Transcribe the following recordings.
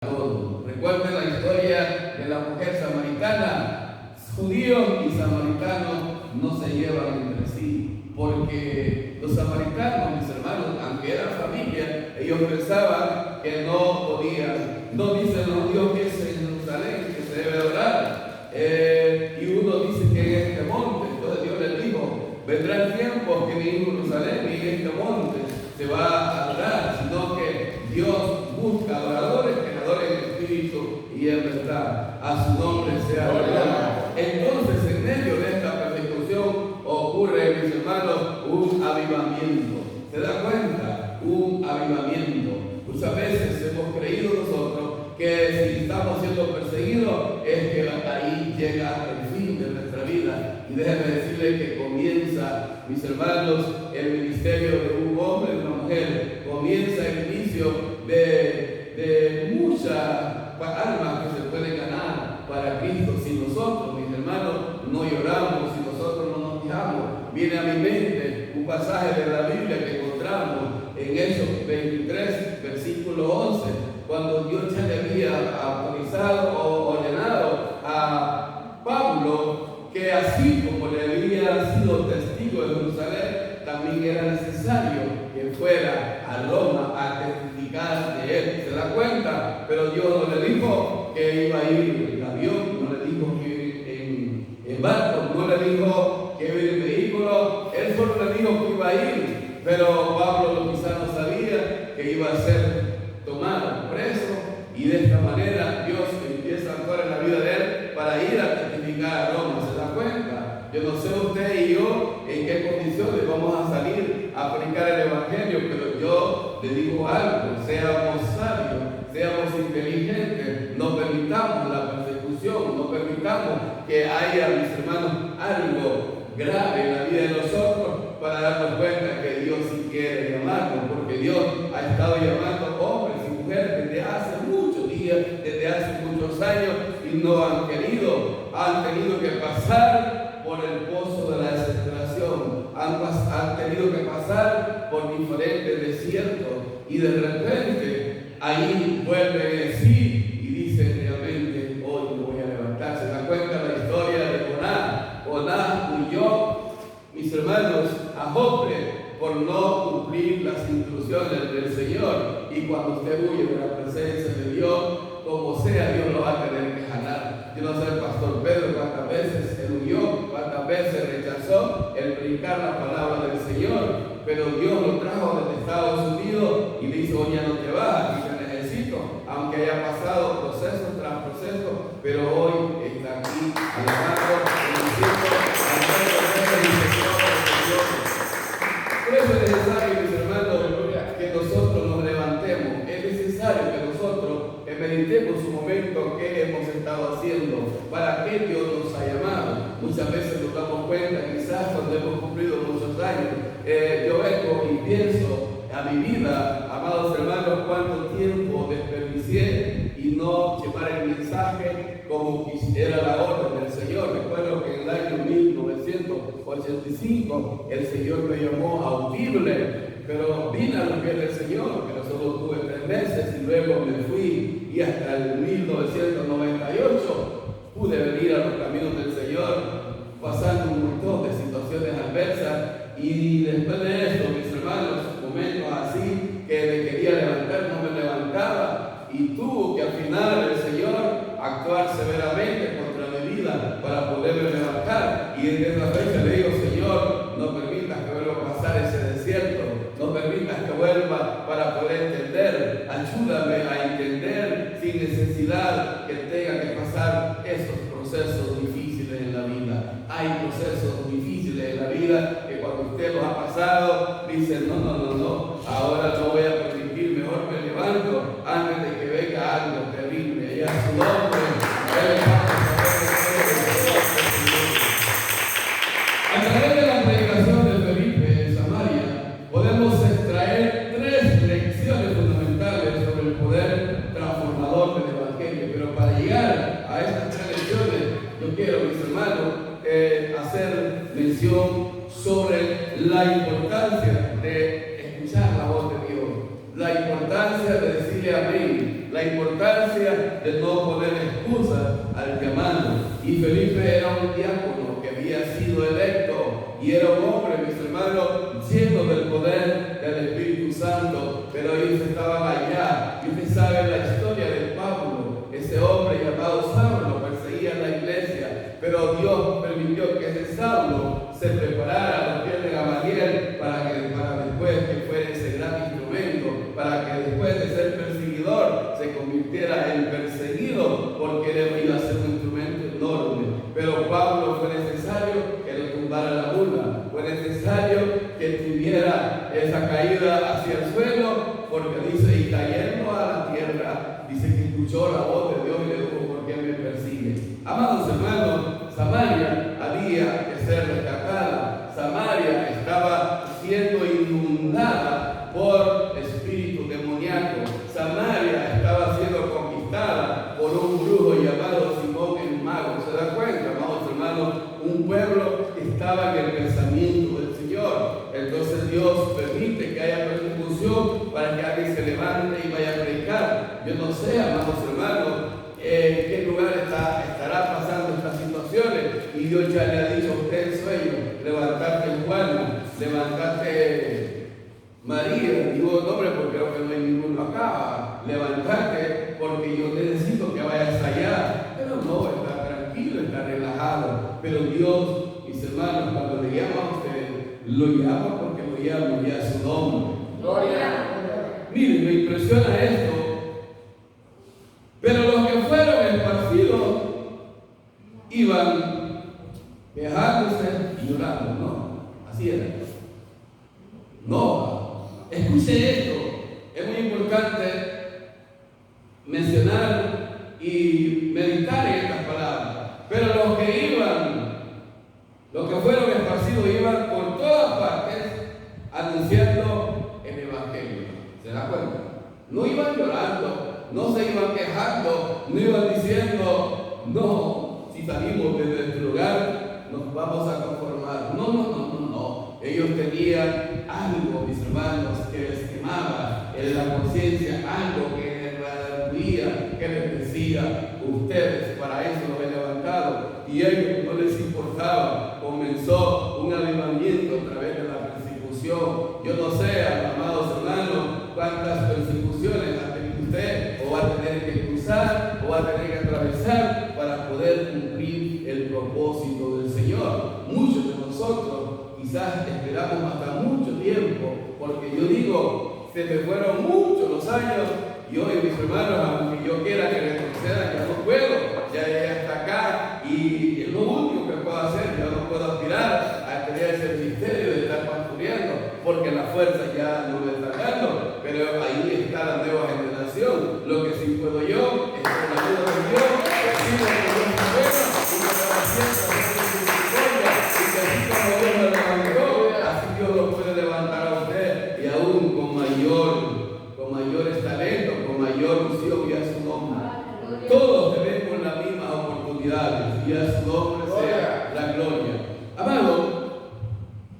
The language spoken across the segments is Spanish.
todo. Recuerden la historia de la mujer samaritana. Judíos y samaritanos no se llevan entre sí, porque los samaritanos, mis hermanos, aunque eran familia, ellos pensaban que no podían. No dicen los Dios que es en Jerusalén, que se debe adorar. Y uno dice que en este monte. Entonces Dios les dijo: vendrán tiempos que ni en Jerusalén ni en este monte se va a adorar, sino que Dios busca adoradores que adoren en espíritu y en verdad. A su nombre sea gloria. Entonces, en medio de esta persecución ocurre, mis hermanos, un avivamiento. ¿Se da cuenta? Un avivamiento. Pues a veces hemos creído nosotros que si estamos siendo perseguidos es que ahí llega el fin de nuestra vida. Y déjenme decirles que comienza, mis hermanos, el ministerio de un hombre y una mujer. Comienza el inicio de muchas almas que se pueden ganar para Cristo. Si nosotros, mis hermanos, no lloramos, si nosotros no nos quejamos. Viene a mi mente un pasaje de la Biblia que encontramos en Hechos 23, versículo 11, cuando Dios ya le había autorizado o ordenado a Pablo que así como le había sido testigo de Jerusalén, también era necesario que fuera a Roma a testificar de él. ¿Se da cuenta? Pero Dios no le dijo que iba a ir en avión, no le dijo que iba en barco, no le dijo que iba a ir en vehículo, él solo le dijo que iba a ir. Pero Pablo quizás no sabía que iba a ser tomado preso, y de esta manera Dios empieza a actuar en la vida de él para ir a testificar a Roma. ¿Se da cuenta? Yo no sé usted y yo en qué condiciones vamos a salir a predicar el Evangelio, pero yo le digo algo: seamos sabios, seamos inteligentes, no permitamos la persecución, no permitamos que haya, mis hermanos, algo grave en la vida de nosotros, para darnos cuenta que Dios sí quiere llamarnos, porque Dios ha estado llamando hombres y mujeres desde hace muchos días, desde hace muchos años, y no han querido, han tenido que pasar por el pozo de la desesperación, han tenido que pasar por diferentes desiertos, y de repente ahí vuelven en sí y dicen realmente: hoy me voy a levantar. ¿Se da cuenta la historia de Jonás? Jonás huyó, mis hermanos, a Jope por no cumplir las instrucciones del Señor. Y cuando usted huye de la presencia de Dios, como sea, Dios lo va a tener que jalar. Yo no sé el pastor Pedro cuántas veces él huyó, cuántas veces rechazó el predicar la palabra del Señor, pero Dios lo trajo desde Estados Unidos y le dijo: hoy ya no te vas, y te necesito, aunque haya pasado proceso tras proceso, pero hoy está aquí alabando, bendiciendo, por eso es necesario, mis hermanos, que nosotros nos levantemos. Es necesario que nosotros meditemos un momento qué hemos estado haciendo, para qué Dios nos ha llamado. Muchas veces nos damos cuenta, quizás cuando hemos cumplido muchos años, yo vengo y pienso a mi vida, amados hermanos, cuánto tiempo desperdicié y no llevar el mensaje como quisiera la orden del Señor. Recuerdo que en el año 1985 el Señor me llamó audible, pero vine a los pies del Señor, pero solo tuve 3 meses y luego me fui, y hasta el 1998 pude venir a los caminos del Señor, pasando un montón de situaciones adversas. Y después de esto, mis hermanos, momentos así que me quería levantar, no me levantaba, y tuvo que al final el Señor actuar severamente contra mi vida para poderme levantar. Y desde esa fecha le digo: Señor, no permitas que vuelva a pasar ese desierto, no permitas que vuelva, para poder entender. Ayúdame a entender sin necesidad que tenga que pasar esos procesos difíciles en la vida. Hay procesos difíciles en la vida que cuando usted los ha pasado, dice: no, ahora no voy a permitir, mejor me levanto antes de que venga algo terrible. Y a su nombre, a través de la predicación de Felipe en Samaria, podemos extraer 3 lecciones fundamentales sobre el poder transformador del Evangelio. Pero para llegar a estas 3 lecciones, yo quiero, mis hermanos, hacer mención sobre la importancia de escuchar la voz de Dios, la importancia de decirle amén, la importancia de no poner excusas al llamado. Y Felipe era un diácono que había sido electo y era un hombre, mis hermanos, lleno del poder del Espíritu Santo, pero ellos estaban allá. Y usted sabe la historia de Pablo, ese hombre llamado Saulo perseguía la iglesia, pero Dios permitió que ese Saulo se preparara a los pies de Gamaliel para después que fuera ese gran instrumento, para que después de ser perseguidor se convirtiera en perseguido, porque él iba a ser un instrumento enorme. Pero Pablo fue necesario que le tumbara la burla, fue necesario que tuviera esa caída hacia el suelo, porque dice, y cayendo a la tierra, dice que escuchó la voz de Dios y le dijo, ¿por qué me persigue? Amados hermanos, Samaria había que ser rescatada. Samaria estaba siendo inundada por espíritus demoníacos. Samaria estaba siendo conquistada por un brujo llamado Simón el Mago. ¿Se da cuenta, amados hermanos? Un pueblo que estaba en el pensamiento del Señor. Entonces Dios permite que haya persecución para que alguien se levante y vaya a predicar. Yo no sé, amados hermanos, en qué lugar estará pasando estas situaciones, y Dios ya le ha dicho a usted el sueño: levantarte Juana, levantarte María. Digo nombre porque creo que no hay ninguno acá. Levantarte porque yo necesito que vayas allá. Pero no, está tranquilo, está relajado. Pero Dios, mis hermanos, cuando le llama a usted, lo llama porque lo llama ya a su nombre. Gloria. Miren, me impresiona esto. Pero los que fueron esparcidos iban quejándose y llorando, ¿no? Así era. No, escuche esto. Es muy importante mencionar y meditar en estas palabras. Pero los que fueron esparcidos iban por todas partes anunciando el Evangelio. ¿Se da cuenta? No iban llorando, no se iban quejando, no iban diciendo, no, si salimos de nuestro lugar nos vamos a conformar. No. Ellos tenían algo, mis hermanos, que les quemaba en la conciencia, algo que les redarguía, que les decía, ustedes para eso los he levantado. Y ellos no les importaba. Comenzó un avivamiento a través de la persecución. Yo no sé, amados hermanos, cuántas persecuciones ha tenido usted, o va a tener que cruzar, o va a tener que atravesar para poder cumplir el propósito del Señor. Muchos de nosotros quizás esperamos hasta mucho tiempo, porque yo digo, se me fueron muchos los años, y hoy, mis hermanos, aunque yo quiera que retroceda, ya no puedo, ya llegué hasta acá, y es lo único que puedo hacer. Yo no puedo aspirar a tener ese ministerio de estar pastoreando, porque la fuerza ya no me está dando, pero ahí está la nueva generación. Lo que sí puedo yo es con la ayuda de Dios, decirle que Dios es bueno, y que para siempre hacer misericordia, y que así como Dios lo levantó, así Dios lo puede levantar a usted, y aún con mayores talentos, con mayor unción, y a su nombre. Todos tenemos las mismas oportunidades, y a su nombre sea la gloria. Amado,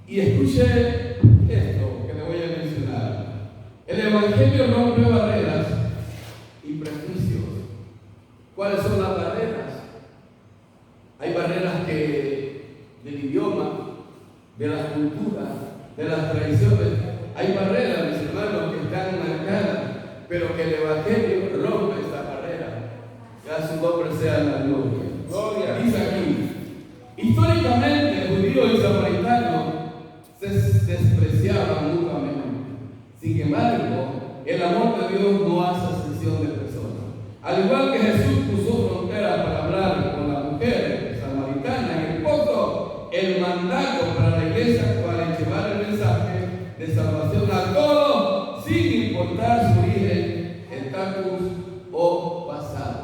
y escuche esto que le voy a mencionar. El Evangelio rompe barreras y prejuicios. ¿Cuáles son las barreras? Hay barreras del idioma, de las culturas, de las tradiciones. Hay barreras, mis hermanos, que están marcadas, pero que el Evangelio rompe esta barrera. Que a su nombre sea la gloria. Dice aquí, históricamente judíos y samaritanos se despreciaban mutuamente. Sin embargo, el amor de Dios no hace acepción de personas. Al igual que Jesús puso fronteras para hablar con la mujer samaritana en el pozo, el mandato para la iglesia actual es llevar el mensaje de salvación a todos, sin importar su origen, estatus o pasado.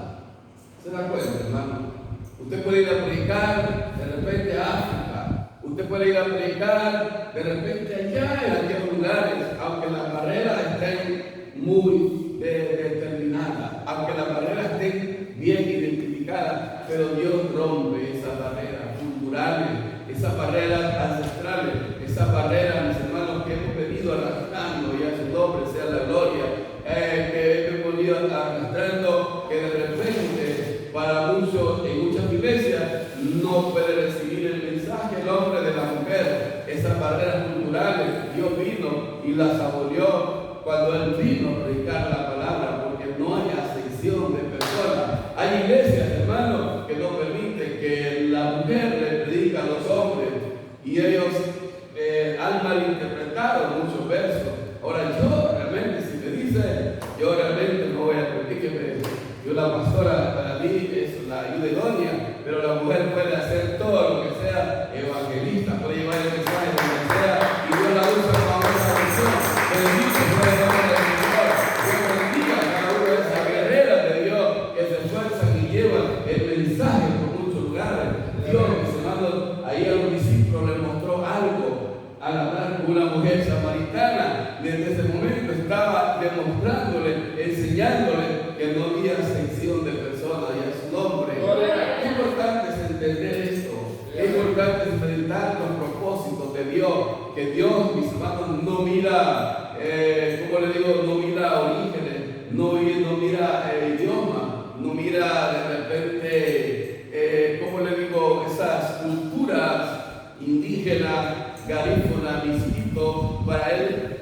¿Se da cuenta, hermano? Usted puede ir a predicar de repente a África. Usted puede ir a predicar de repente allá en aquellos lugares, aunque las barreras estén muy determinadas, aunque las barreras estén bien identificadas, pero Dios rompe esas barreras culturales, esas barreras ancestrales, esas barreras, mis hermanos, que hemos venido arrastrando, y a su nombre sea la gloria, que hemos venido arrastrando no puede recibir el mensaje el hombre de la mujer. Esas barreras culturales, Dios vino y las abolió cuando Él vino a predicar la palabra, porque no hay acepción de personas. Hay iglesias, hermanos, que no permiten que la mujer le predique a los hombres, y ellos han malinterpretado muchos versos. Ahora yo realmente, si me dice, yo realmente no voy a permitir. Yo, la pastora para mí es la ayuda idónea, pero la mujer puede hacer todo lo que sea evangelista, puede llevar el mensaje donde sea, y Dios la usa para esa misión. Bendito sea el nombre del Señor. Dios bendiga a cada una de esas guerreras de Dios que se esfuerzan y llevan el mensaje por muchos lugares. Dios, mis hermanos, ahí a los discípulos les mostró algo al hablar con una mujer samaritana. Desde ese momento estaba demostrándole, enseñándole que no había sección de personas y a su nombre. Es importante entender esto. Es importante meditar los propósitos de Dios. Que Dios, mis hermanos, no mira, ¿cómo le digo? No mira orígenes, no mira idioma, no mira de repente, ¿cómo le digo? Esas culturas indígenas, garífunas, visitos, para Él.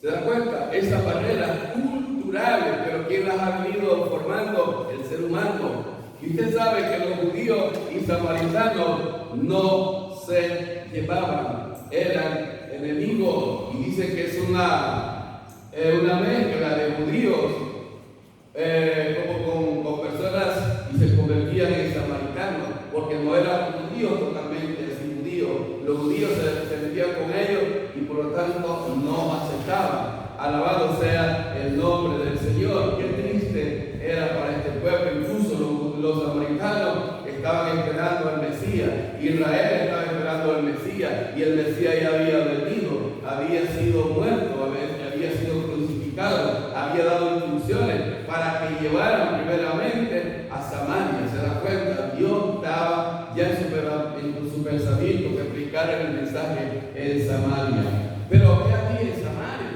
¿Se da cuenta? Esas barreras culturales, pero ¿quién las ha venido formando? El ser humano. Y usted sabe que los judíos y samaritanos no se llevaban, eran enemigos, y dice que es una mezcla de judíos como con personas, y se convertían en samaritanos, porque no eran judíos totalmente así judíos. Los judíos se metían con ellos y por lo tanto no aceptaban. Alabado sea el nombre del Señor. Qué triste era para este pueblo. Incluso los samaritanos estaban esperando al Mesías. Israel estaba esperando al Mesías, y el Mesías ya había venido, había sido muerto, había sido crucificado, había dado instrucciones para que llevaran primeramente a Samaria. ¿Se da cuenta? Dios estaba ya en su pensamiento que explicara el mensaje en Samaria. Pero ¿qué aquí en Samaria?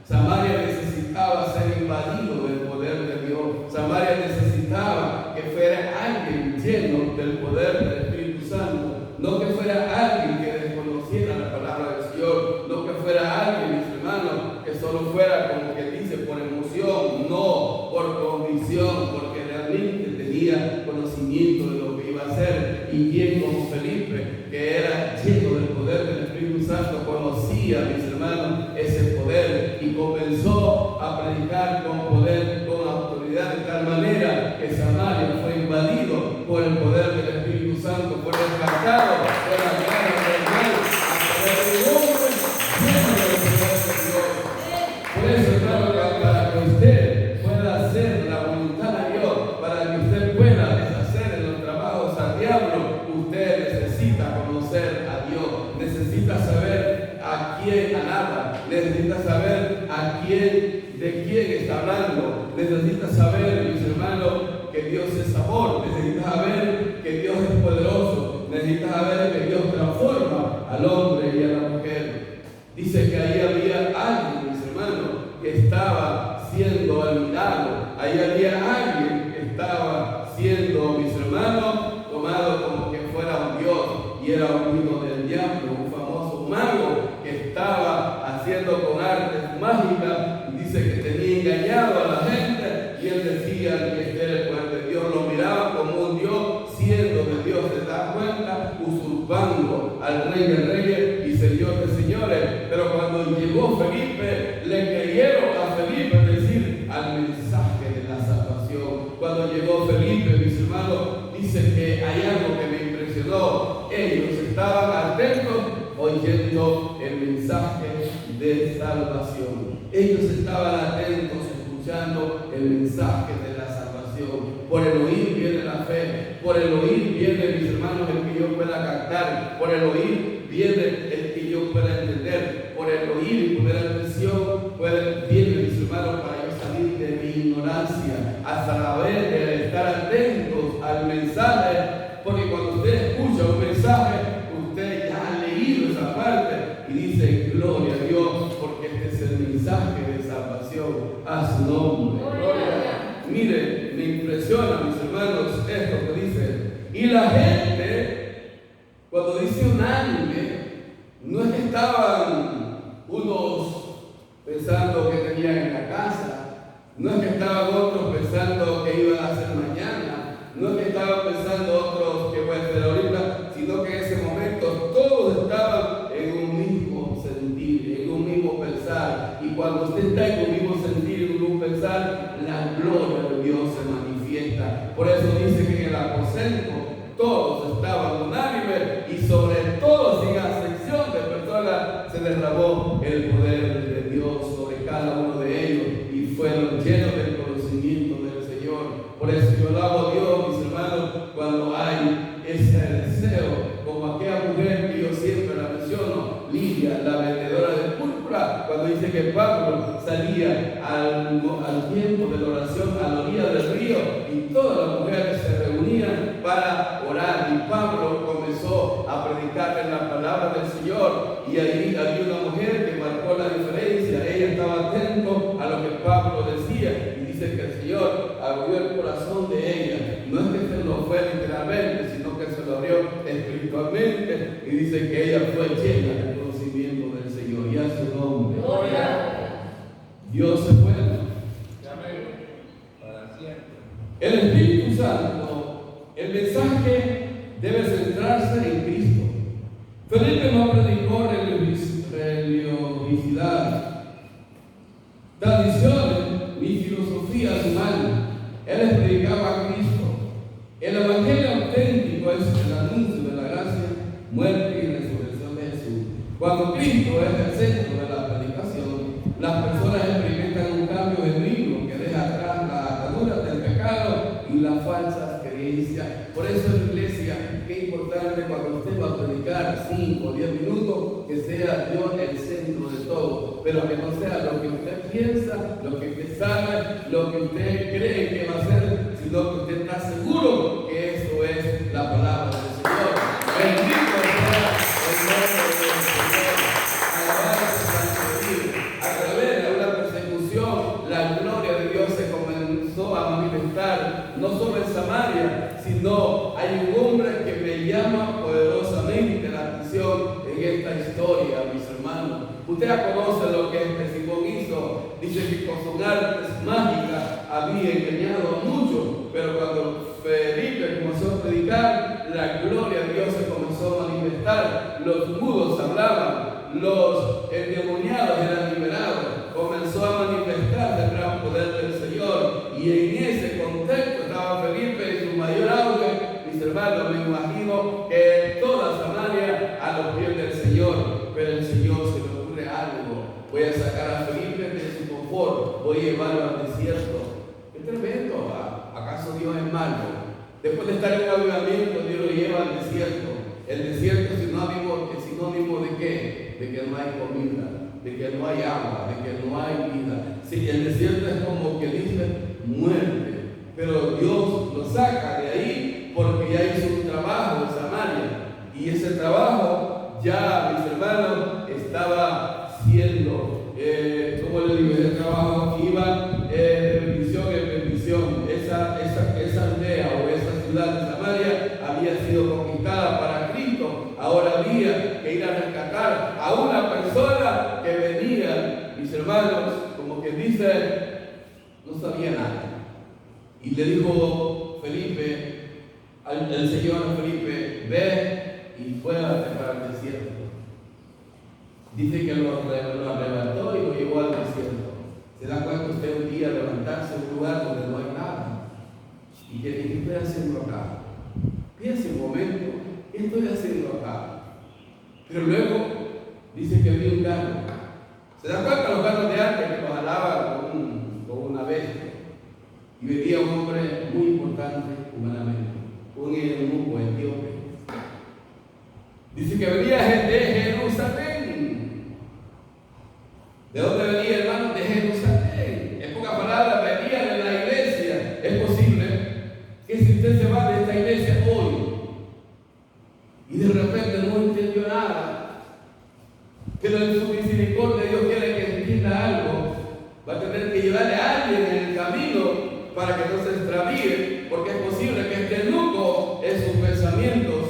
Samaria necesitaba ser invadido del poder de Dios. Samaria necesitaba que fuera alguien lleno del poder del Espíritu Santo. No que fuera alguien que desconociera la palabra del Señor. No que fuera alguien, mis hermanos, que solo fuera, como que dice, por emoción. No, por convicción, porque realmente tenía conocimiento de lo que iba a hacer. Y quien como Felipe, que era lleno del poder del Espíritu Santo, conocía, mis hermanos, ese poder, y comenzó a predicar con poder, con autoridad, de tal manera que Samaria fue invadido por el poder del Espíritu Santo, fue rescatado de la guerra del mal, a través de un hombre lleno del poder de Dios. Por eso, hermano, para que usted pueda hacer la voluntad de Dios, para que usted pueda deshacer en los trabajos al diablo, usted necesita conocer a Dios, necesita saber a quién alaba, necesita saber de quién está hablando, necesita saber, mis hermanos, que Dios es amor, necesita saber que Dios es poderoso, necesita saber que Dios transforma al hombre y a la mujer. Dice que ahí había alguien, mis hermanos, que estaba siendo olvidado, ahí había alguien que estaba siendo, mis hermanos, tomado como que fuera un Dios, y era un hijo del diablo, un famoso mago que estaba haciendo con artes mágicas, y dice que tenía engañado a la gente, y él decía que este era el poder de Dios. Lo miraban como un Dios, siendo de Dios, se da cuenta, usurpando al Rey de Reyes y Señor de Señores. Pero cuando llegó Felipe, le creyeron a Felipe, es decir, al mensaje de la salvación. Cuando llegó Felipe, mis hermanos, dice que hay algo que me impresionó. Ellos estaban atentos oyendo el mensaje de salvación. Ellos estaban atentos escuchando el mensaje de la salvación. Por el oír viene la fe, por el oír viene, mis hermanos, el que yo pueda cantar, por el oír viene el que yo pueda entender, por el oír y poner atención viene, mis hermanos, para yo salir de mi ignorancia, hasta la vez de estar atentos al mensaje, porque cuando usted escucha un mensaje, usted ya ha leído esa parte y dice: gloria a Dios, porque este es el mensaje de salvación a su nombre. mire, me impresiona, mis hermanos, esto que dice. Y la gente, cuando dice unánime, no es que estaban unos pensando que tenían en la casa, no es que estaban otros pensando que iban a hacer mañana, no es que estaban pensando otros que voy a hacer ahorita, sino que en ese momento todos estaban en un mismo sentir, en un mismo pensar. Y cuando usted está en un mismo sentir, en un mismo pensar, la gloria de Dios se manifiesta. Por eso dice que en el aposento todos estaban unánimes y sobre todos, sin excepción de personas, se derramó el poder de Dios sobre cada uno de ellos y fueron llenos del conocimiento del Señor. Por eso yo alabo a Dios, mis hermanos, cuando hay ese deseo, como aquella mujer que yo siempre la menciono, Lidia, la vendedora de púrpura, cuando dice que Pablo salía al tiempo de la oración a la orilla del río y todas las mujeres se reunían para orar, y Pablo comenzó a predicar en la palabra del Señor, y ahí había una mujer que marcó la diferencia. Ella estaba atento a lo que Pablo decía, y dice que el Señor abrió el corazón de ella. No es que se lo fue literalmente, sino que se lo abrió espiritualmente, y dice que ella fue llena del conocimiento del Señor, y a su nombre. Dios es bueno. El Espíritu Santo, el mensaje debe centrarse en Cristo. Felipe no predicó religiosidad, tradiciones ni filosofías humanas. Él predicaba a Cristo. El Evangelio auténtico es el anuncio de la gracia, muerte y resurrección de Jesús. Cuando Cristo es el centro de la predicación, las personas experimentan un cambio genuino que deja atrás las ataduras del pecado y las falsas creencias. Por eso, en la iglesia, qué importante cuando usted va a predicar 5 o 10 minutos, que sea Dios el centro de todo, pero que no sea lo que usted piensa, lo que usted sabe, lo que usted cree que va a ser, sino que usted está seguro que eso es la palabra del Señor. Bendito sea el nombre del Señor. Alabado sea el Señor. A través de una persecución, la gloria de Dios se comenzó a manifestar, no solo en Samaria, sino hay un hombre que me llama poderosamente la atención en esta historia, mis hermanos. Usted ya conoce lo que Simón hizo. Dice que con sus artes mágicas había engañado a muchos, pero cuando Felipe comenzó a predicar, la gloria de Dios se comenzó a manifestar. Los mudos hablaban, los endemoniados eran liberados. Comenzó a manifestar el gran poder del Señor, y en ese contexto estaba Felipe en su mayor auge. Mis hermanos, me imagino que toda Samaria a los pies del Señor, pero el Señor se le ocurre algo. Voy a sacar a Felipe de su confort, voy a llevarlo al desierto. ¡Qué tremendo! ¿Acaso Dios es malo? Después de estar en un avivamiento, Dios lo lleva al desierto. El desierto es sinónimo de qué? De que no hay comida, de que no hay agua, de que no hay vida. Sí, el desierto es como que dice muerte, pero Dios lo saca de ahí porque ya hizo un trabajo en Samaria, y ese trabajo ya, mis hermanos, estaba siendo, como le digo, ese trabajo iba de bendición en bendición. Esa aldea o esa ciudad de Samaria había sido conquistada para Cristo. Ahora había que ir a rescatar a una persona que venía, mis hermanos, como que dice, no sabía nada. Y le dijo Felipe, el Señor a Felipe, ve y fuérate para el desierto. Dice que lo arrebató y lo llevó al desierto. ¿Se da cuenta usted un día levantarse en un lugar donde no hay nada? ¿Y qué estoy haciendo acá? Piense un momento, ¿qué estoy haciendo acá? Pero luego dice que vi un carro. ¿Se da cuenta los carros de antes que los jalaban con una bestia? Y venía un hombre muy importante humanamente, un eunuco etíope. Dice que venía de Jerusalén. ¿De dónde venía, hermano? De Jerusalén. En pocas palabras, venía de la iglesia. Es posible que si usted se va de esta iglesia hoy y de repente no entendió nada, pero en su misericordia Dios quiere que entienda algo, va a tener que llevarle a alguien en el camino para que no se extravíe, porque es posible que este eunuco en sus pensamientos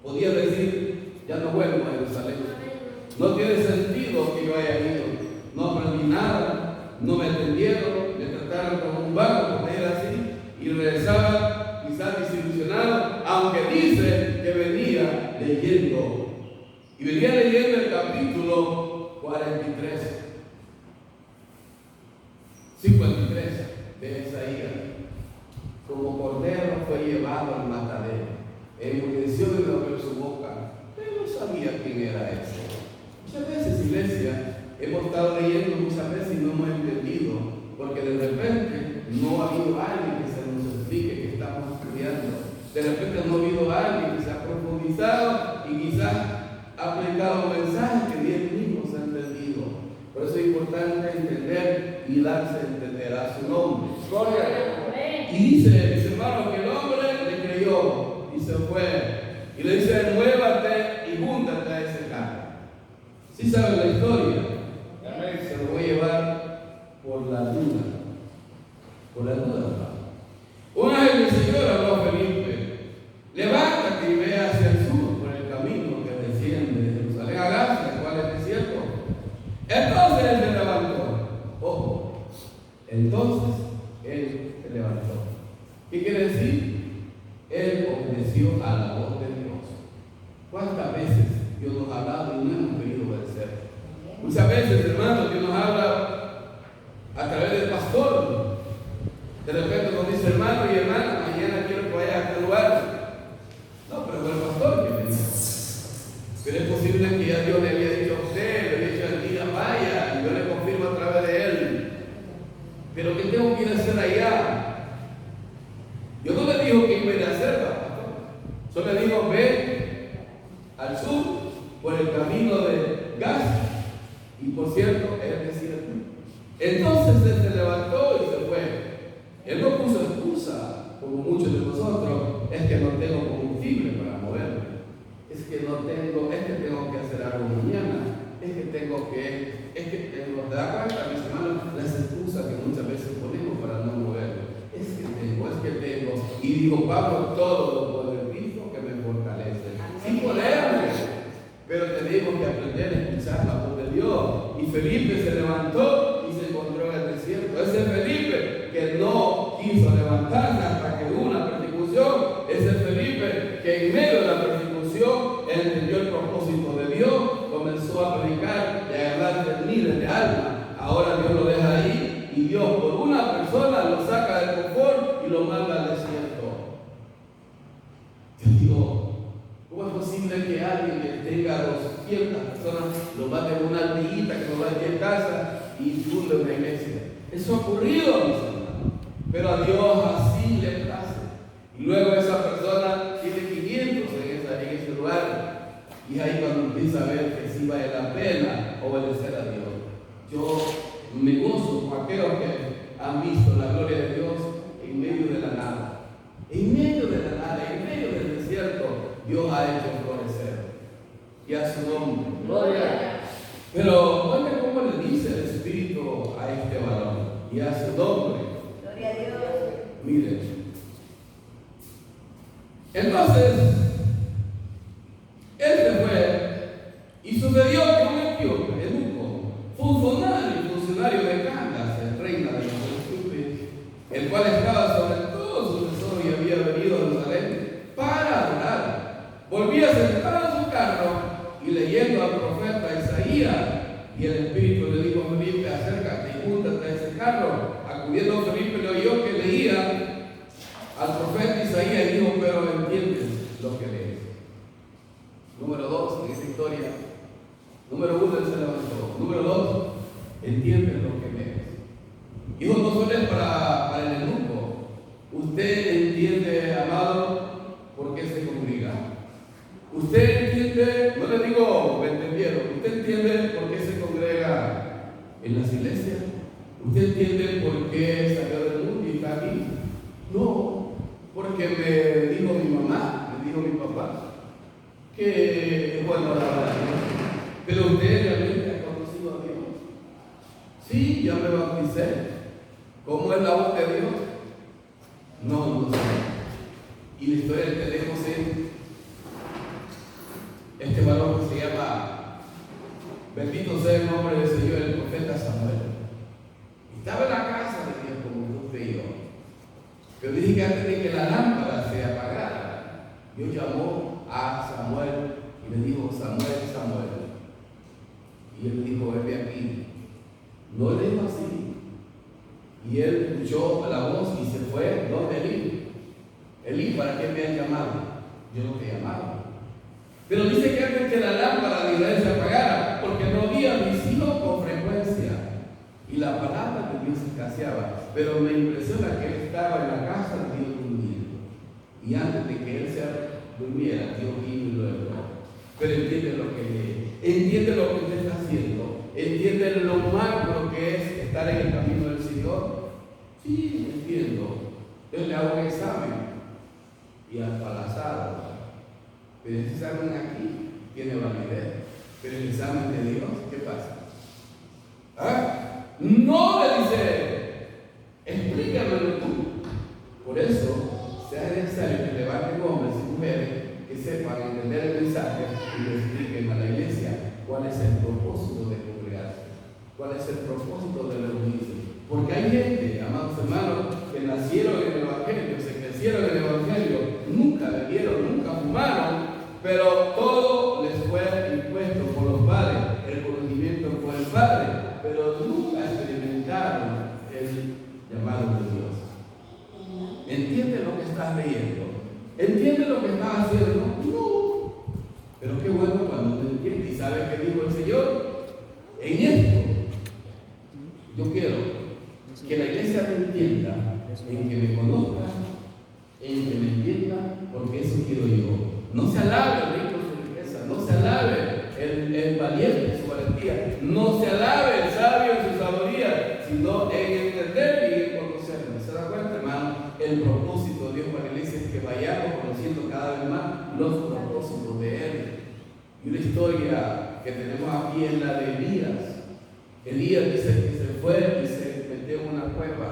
podía decir: ya no vuelvo a Jerusalén. No tiene sentido que yo haya ido. No aprendí nada, no me atendieron, me trataron como un vago, por ir así, y regresaba quizás desilusionado, aunque dice que venía leyendo. Y venía leyendo el capítulo 53 de Isaías. Como cordero fue llevado al matadero, enmudeció y no abrió su boca, pero no sabía quién era ese. Muchas veces, iglesia, hemos estado leyendo muchas veces y no hemos entendido, porque de repente no ha habido alguien que se nos explique que estamos estudiando. De repente no ha habido alguien que se ha profundizado y quizás ha aplicado mensajes que ni él mismo se ha entendido. Por eso es importante entender y darse a entender a su nombre. Y dice, mis hermanos, que el hombre le creyó y se fue. Y le dice: muévate y júntate a ese carro. ¿Sí saben la historia? Se lo voy a llevar por la duda. Por la duda. Un ángel del Señor habló a Felipe: levántate y ve hacia el sur por el camino que desciende de Jerusalén a Gaza, el cual es desierto. Entonces él se levantó. Ojo. Entonces él se levantó. ¿Qué quiere decir? Él obedeció a la voz de Dios. ¿Cuántas veces Dios nos ha hablado y no hemos querido obedecer? Muchas veces, hermanos, Dios nos habla a través del pastor. De repente nos dice: hermano y hermana, mañana quiero que vayas a este lugar. No, pero fue el pastor que me dijo. Pero es posible que ya Dios le había dicho a usted, le había dicho al día: vaya, y yo le confirmo a través de él. Pero ¿qué tengo que ir a hacer allá? Yo no le dijo que iba a ir a hacer, pastor. Solo le dijo: ve al sur por el camino de Gaza. Y por cierto, era desierto. Entonces él se levantó y se fue. Él no puso excusa, como muchos de nosotros: es que no tengo combustible para moverme, es que no tengo, es que tengo que hacer algo mañana, es que tengo, ¿te das cuenta, mis hermanos? Las excusas que muchas veces ponemos para no moverme. Es que tengo. Y dijo Pablo: todo lo puedo en Cristo que me fortalece. Sin poderme. Pero tenemos que aprender a escuchar la voz de Dios. Y Felipe se levantó y se encontró en el desierto. Ese Felipe que no quiso levantarse hasta que hubo una persecución. Ese Felipe que en medio de la persecución entendió el propósito de Dios, comenzó a predicar y a ganar miles de almas. Ahora Dios lo deja ahí y Dios por una persona lo saca del confort y lo manda al desierto. Yo digo, ¿cómo es posible que alguien que tenga 200 personas lo mande en una ardillita que no va a ir a casa y funde una iglesia? Eso ha ocurrido, mis hermanos. Pero a Dios así le place. Y luego esa persona tiene 500 en ese lugar. Y ahí cuando empieza a ver que sí vale la pena obedecer a Dios. Yo me gozo con aquellos que han visto la gloria de Dios en medio de la nada. En medio de la nada, en medio del desierto, Dios ha hecho florecer. Y a su nombre. Gloria. Pero oiga cómo le dice el Espíritu a este varón. Y a su nombre. Gloria a Dios. Miren. Entonces, él se fue y sucedió que un etíope, eunuco, funcionario de Candace, reina de los etíopes, el cual estaba sobre todo su tesoro y había venido a Jerusalén para adorar, volvía sentado en su carro y leyendo al profeta Isaías. Y el Espíritu le dijo a Felipe: acércate y júntate a ese carro. Acudiendo Felipe le oyó que leía al profeta Isaías y dijo: pero entiendes lo que lees. Número 2 en esta historia. Número 1, él se levantó. Número 2, entiendes lo que lees. Hijo, no solo es para el eunuco. Usted entiende, amado, por qué se congrega. Usted entiende, no le digo me entendieron, usted entiende por qué se congrega en las iglesias. Usted entiende por qué salió del mundo y está aquí. No, porque me dijo mi mamá, me dijo mi papá, que es bueno alabar a Dios. Pero usted realmente ha conocido a Dios. Sí, ya me bauticé. ¿Cómo es la voz de Dios? apareció el profeta Samuel. Estaba en la casa de Dios como usted y yo. Pero dice que antes de que la lámpara se apagara, Dios llamó a Samuel y le dijo: Samuel, Samuel. Y él dijo: heme aquí. No le dijo así. Y él escuchó la voz y se fue donde Elí. Elí, ¿para qué me has llamado? Yo no te he llamado. Pero dice que antes que la lámpara de Israel se apagara, porque no había visión con frecuencia, y la palabra de Dios escaseaba. Pero me impresiona que él estaba en la casa de Dios durmiendo. Y antes de que él se durmiera, Dios vino y lo levantó. Pero entiende lo que entiende lo que usted está haciendo, entiende lo macro que es estar en el camino del Señor. Sí, entiendo. Entonces le hago un examen y al azar. Pero ese examen aquí tiene validez. Pero el examen de Dios, ¿qué pasa? ¿Ah? No, le dice, explícamelo tú. Por eso, sea necesario que levanten hombres y mujeres que sepan entender el mensaje y le expliquen a la iglesia cuál es el propósito de congregarse, cuál es el propósito de reunirse. Porque hay gente, amados hermanos, que nacieron en el Evangelio, se crecieron en el Evangelio, nunca bebieron, nunca fumaron, pero todo les fue impuesto por los padres, el conocimiento por el Padre, pero nunca experimentaron el llamado de Dios. ¿Entiende lo que estás leyendo? ¿Entiende lo que estás haciendo? No. Pero qué bueno cuando te entiendes y sabes qué dijo el Señor. En esto, yo quiero que la iglesia me entienda, en que me conozca, en que me entienda, porque eso quiero yo. No se alabe el rico en su riqueza, no se alabe el valiente en su valentía, no se alabe el sabio en su sabiduría, sino en entender y en conocerlo. ¿Se da cuenta, hermano? El propósito de Dios para la iglesia es que vayamos conociendo cada vez más los propósitos de Él. Y una historia que tenemos aquí es la de Elías. Elías dice que se fue y se metió en una cueva.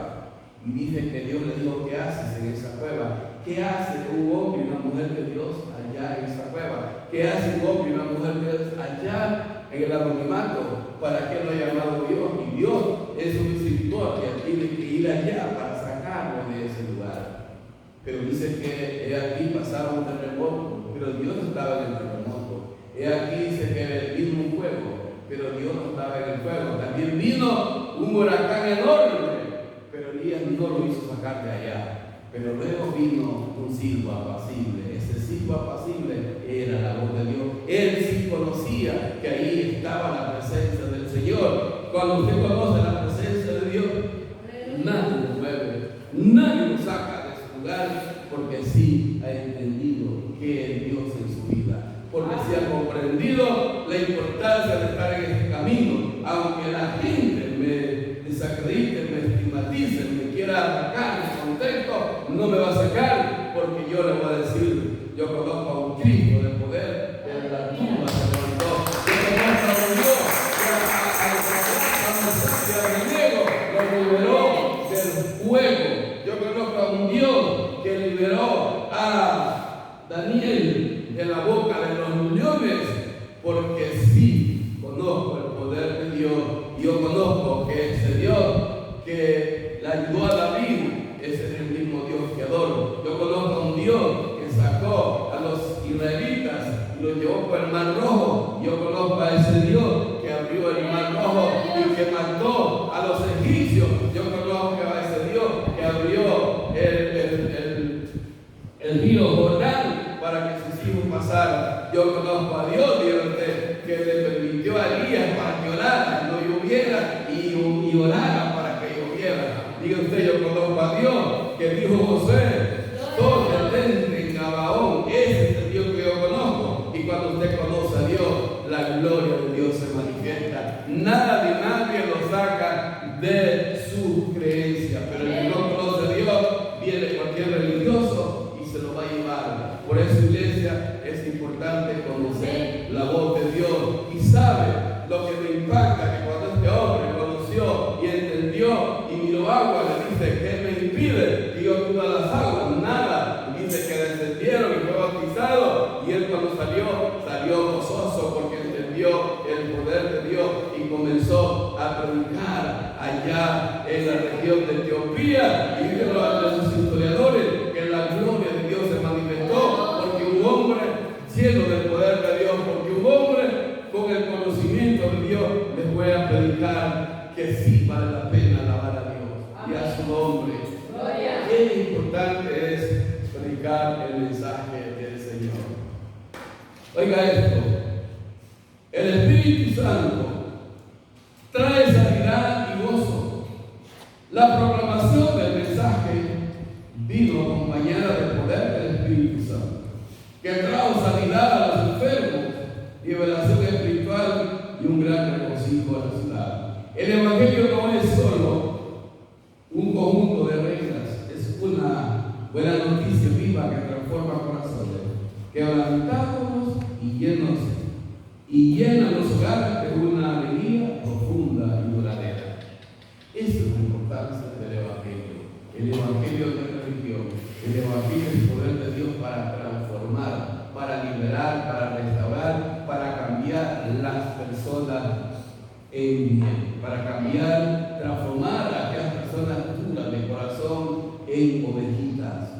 Y dice que Dios le dijo: ¿qué haces en esa cueva? ¿Qué hace un hombre y una mujer de Dios allá en esa cueva? ¿Qué hace un hombre y una mujer de Dios allá en el anonimato? ¿Para qué lo ha llamado Dios? Y Dios es un instructor que tiene que ir allá para sacarlo de ese lugar. Pero dice que aquí pasaba un terremoto, pero Dios no estaba en el terremoto. Aquí dice que vino un fuego, pero Dios no estaba en el fuego. También vino un huracán enorme, pero Elías no lo hizo sacar de allá. Pero luego vino un silbo apacible. Ese silbo apacible era la voz de Dios. Él sí conocía que ahí estaba la presencia del Señor. Cuando usted conoce la presencia de Dios, nadie lo mueve, nadie lo saca de su lugar, porque sí ha entendido que es Dios en su vida. Porque sí ha comprendido la importancia de estar en este camino. Aunque la gente me desacredite, me estigmatice, me quiera atacar en su contexto, no me va a sacar, porque yo le voy a decir: yo conozco a un Cristo de poder, de la tumba se levantó. Yo conozco a un Dios que al enemigo lo liberó del fuego. Yo conozco a un Dios que liberó a Daniel de la boca de los leones, porque sí conozco el poder de Dios. Yo conozco que ese Dios que le ayudó a David, ese es el mismo Dios que adoro. Yo conozco a un Dios que sacó a los israelitas y los llevó por el Mar Rojo. Yo conozco a ese Dios que abrió el Mar Rojo y que mató a los egipcios. Yo conozco a ese Dios que abrió el río Jordán para que sus hijos pasaran. Yo conozco a Dios, que le permitió a Elías para que orara, no lloviera, y orara para que lloviera. Diga usted: yo conozco a Dios, que dijo Josué: todo detente en Gabaón. Ese es el Dios que yo conozco. Y cuando usted conoce a Dios, la gloria de Dios se manifiesta. Nadie lo saca de su creencia. Pero el que no conoce a Dios, viene cualquier religioso y se lo va a llevar. Por eso, iglesia, es importante conocer la voz de Dios. Y sabe lo que me impacta, que cuando este hombre conoció y entendió y miró agua, le dice: ¿qué me impide que yo acuda a las aguas? Nada. Y dice que descendieron y fue bautizado. Y él, cuando salió gozoso, porque entendió el poder de Dios y comenzó Dios de Etiopía, y dice los historiadores que la gloria de Dios se manifestó porque un hombre lleno del poder de Dios, porque un hombre con el conocimiento de Dios les fue a predicar que sí vale la pena alabar a Dios y a su nombre. Qué importante es predicar el mensaje del Señor. Oiga esto, el Espíritu Santo trae sanidad y gozo. La proclamación del mensaje vino acompañada del poder del Espíritu Santo, que trajo sanidad a los enfermos, revelación espiritual y un gran regocijo a la ciudad. El Evangelio no es solo un conjunto de reglas, es una buena noticia viva que transforma corazones, quebrantados y llena los hogares de una alegría profunda y duradera. Esa es la importancia del Evangelio. El Evangelio no es religión, el Evangelio es el poder de Dios para transformar, para liberar, para restaurar, para cambiar las personas en bien, para cambiar, transformar a aquellas personas duras de corazón en ovejitas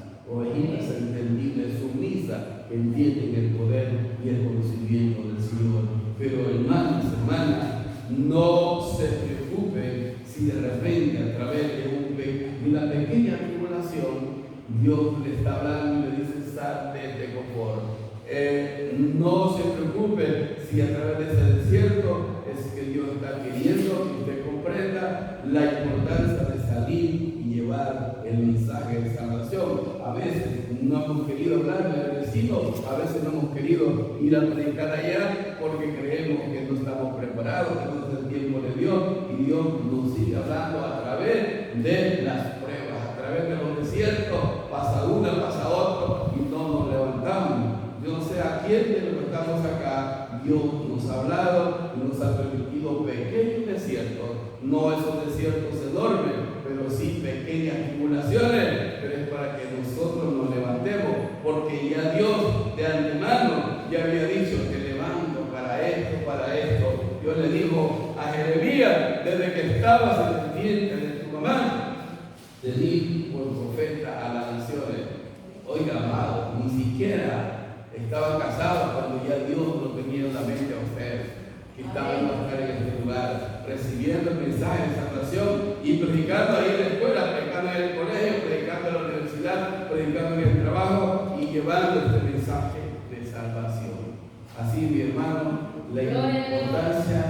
entendibles, sumisas, que entienden el poder y el conocimiento del Señor. Pero hermanos, hermanas, no se preocupen si de repente a través de una pequeña tribulación Dios le está hablando y le dice salte de confort. No se preocupe si a través de ese desierto es que Dios está queriendo que usted comprenda la importancia de salir y llevar el mensaje de salvación. A veces no hemos querido hablarle al vecino, a veces no hemos querido ir a predicar allá porque creemos que no estamos preparados, que no es el tiempo de Dios, y Dios nos sigue hablando a través de las pruebas, a través de los desiertos. Pasa una, pasa otro y no nos levantamos. Yo no sé a quién de los que estamos acá, Dios nos ha hablado y nos ha permitido pequeños desiertos, no esos desiertos enormes, pero sí pequeñas tribulaciones, pero es para que nosotros nos levantemos, porque ya Dios de antemano ya había dicho que levanto para esto. Dios le dijo a Jeremías, desde que estabas en el vientre de tu mamá, te di por profeta a las naciones. Oiga, amado, ni siquiera estaba casado cuando ya Dios lo tenía en la mente a usted, que estaba en este lugar, recibiendo el mensaje de salvación y predicando ahí en la escuela, predicando en el colegio, predicando en la universidad, predicando en el trabajo y llevando este mensaje de salvación. Así, mi hermano, la importancia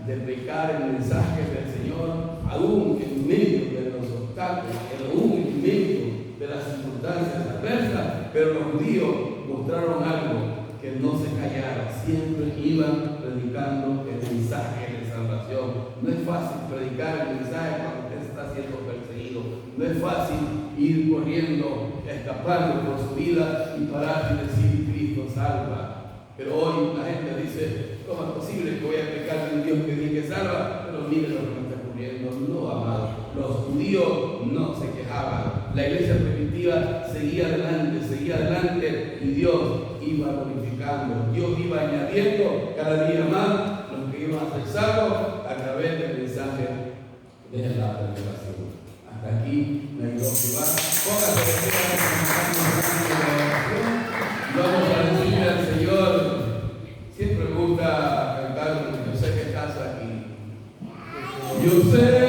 de predicar el mensaje del Señor, aún en medio de los obstáculos, aún en medio de las circunstancias adversas, pero los judíos mostraron algo, que no se callaron, siempre iban predicando el mensaje de salvación. No es fácil predicar el mensaje cuando usted está siendo perseguido, no es fácil ir corriendo, escapando por su vida y parar y decir Cristo salva. Pero hoy la gente dice, ¿cómo es posible que voy a predicar de un Dios que dice que salva? Pero mire lo que me está ocurriendo. No, amado, los judíos no se quejaban. La iglesia primitiva seguía adelante y Dios iba glorificando, Dios iba añadiendo cada día más los que iban a ser salvos a través del mensaje de la revelación. Hasta aquí la iglesia va. Póngase de pie. Vamos a decirle al Señor, siempre me gusta cantar, yo sé que estás aquí. Yo sé